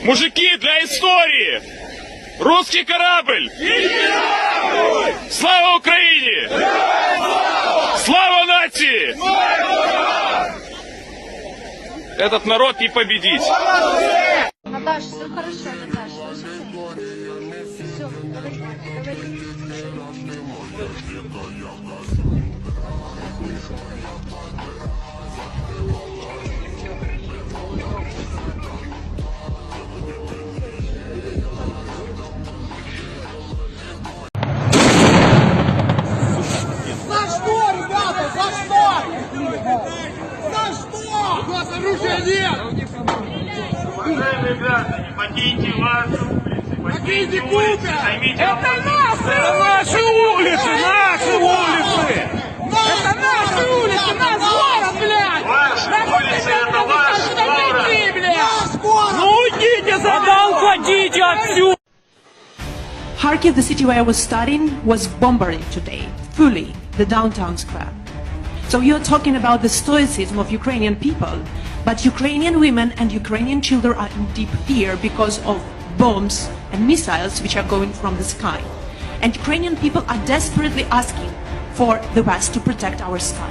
Мужики, для истории! Русский корабль! Слава Украине! Слава нации! Этот народ не победить! Наташ, все хорошо, Наташ, слышите? Все, говори. За что, ребята, за что? За что? У нас оружия нет! Уважаемые граждане, покиньте ваши улицы, покиньте улицы, займите Это наши улицы! Наши улицы! Это наши улицы! Наш город, блядь! Ваши улицы, это ваш город! Ну уйдите за мной! Уходите отсюда! Kharkiv, the city where I was studying, was bombarded today, fully, the downtown square. So you're talking about the stoicism of Ukrainian people, but Ukrainian women and Ukrainian children are in deep fear because of bombs and missiles which are going from the sky. And Ukrainian people are desperately asking for the West to protect our sky.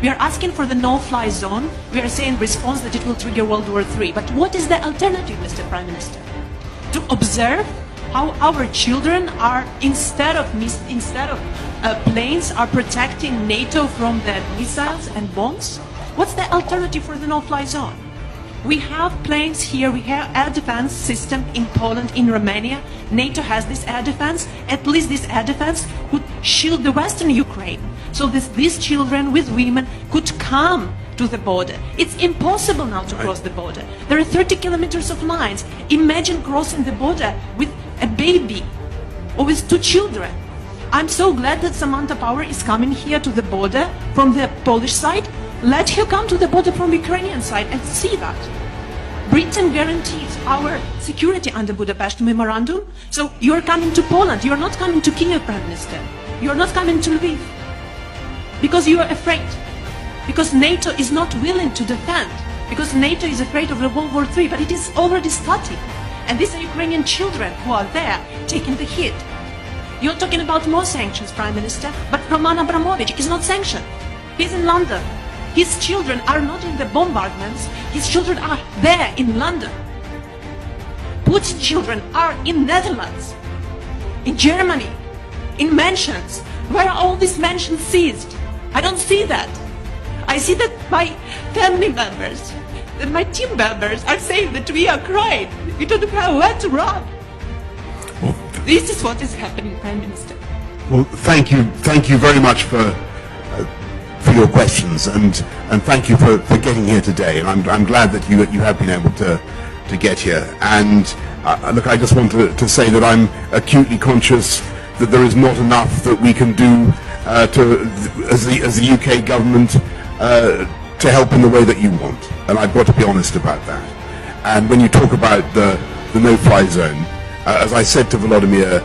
We are asking for the no-fly zone. We are saying in response that it will trigger World War III. But what is the alternative, Mr. Prime Minister? To observe how our children are, instead of planes, are protecting NATO from the missiles and bombs? What's the alternative for the no-fly zone? We have planes here, we have air defense system in Poland, in Romania. NATO has this air defense. At least this air defense could shield the western Ukraine. So these children with women could come to the border. It's impossible now to cross the border. There are 30 kilometers of lines. Imagine crossing the border with a baby or with 2 children. I'm so glad that Samantha Power is coming here to the border from the Polish side. Let her come to the border from Ukrainian side and see that. Britain guarantees our security under Budapest Memorandum. So you're coming to Poland. You're not coming to Kiev, Prime Minister. You're not coming to Lviv. Because you are afraid. Because NATO is not willing to defend. Because NATO is afraid of the World War III. But it is already starting. And these are Ukrainian children who are there taking the hit. You're talking about more sanctions, Prime Minister. But Roman Abramovich is not sanctioned. He's in London. His children are not in the bombardments. His children are there in London. Putin's children are in Netherlands, in Germany, in mansions. Where are all these mansions seized? I don't see that. I see that my family members, that my team members are saying that we are crying. We don't know where to run. Well, this is what is happening, Prime Minister. well, thank you very much for your questions, and thank you for getting here today. And I'm glad that you have been able to get here. And look, I just want to say that I'm acutely conscious that there is not enough that we can do as the UK government to help in the way that you want. And I've got to be honest about that. And when you talk about the no-fly zone, as I said to Volodymyr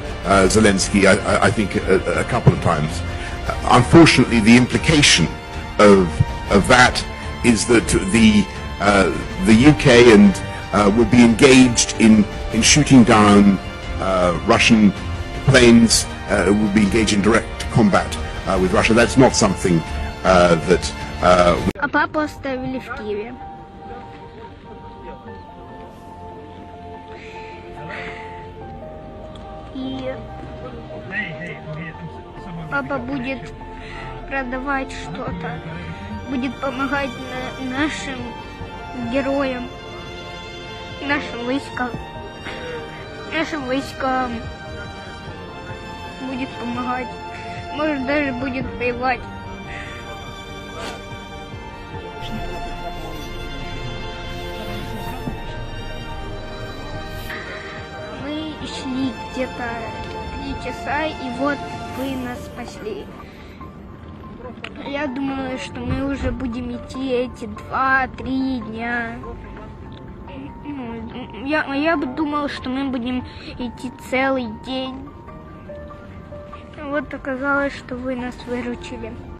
Zelensky, I think a couple of times, unfortunately, the implication of that is that the UK will be engaged in shooting down Russian planes, will be engaged in direct combat with Russia. That's not something that. А папу оставили в Киеве. И папа будет продавать что-то, будет помогать нашим героям, нашим войскам будет помогать, может даже будет воевать. Мы шли где-то 3 часа, и вот вы нас спасли. Я думала, что мы уже будем идти эти 2-3 дня. Я бы думала, что мы будем идти целый день. Вот оказалось, что вы нас выручили.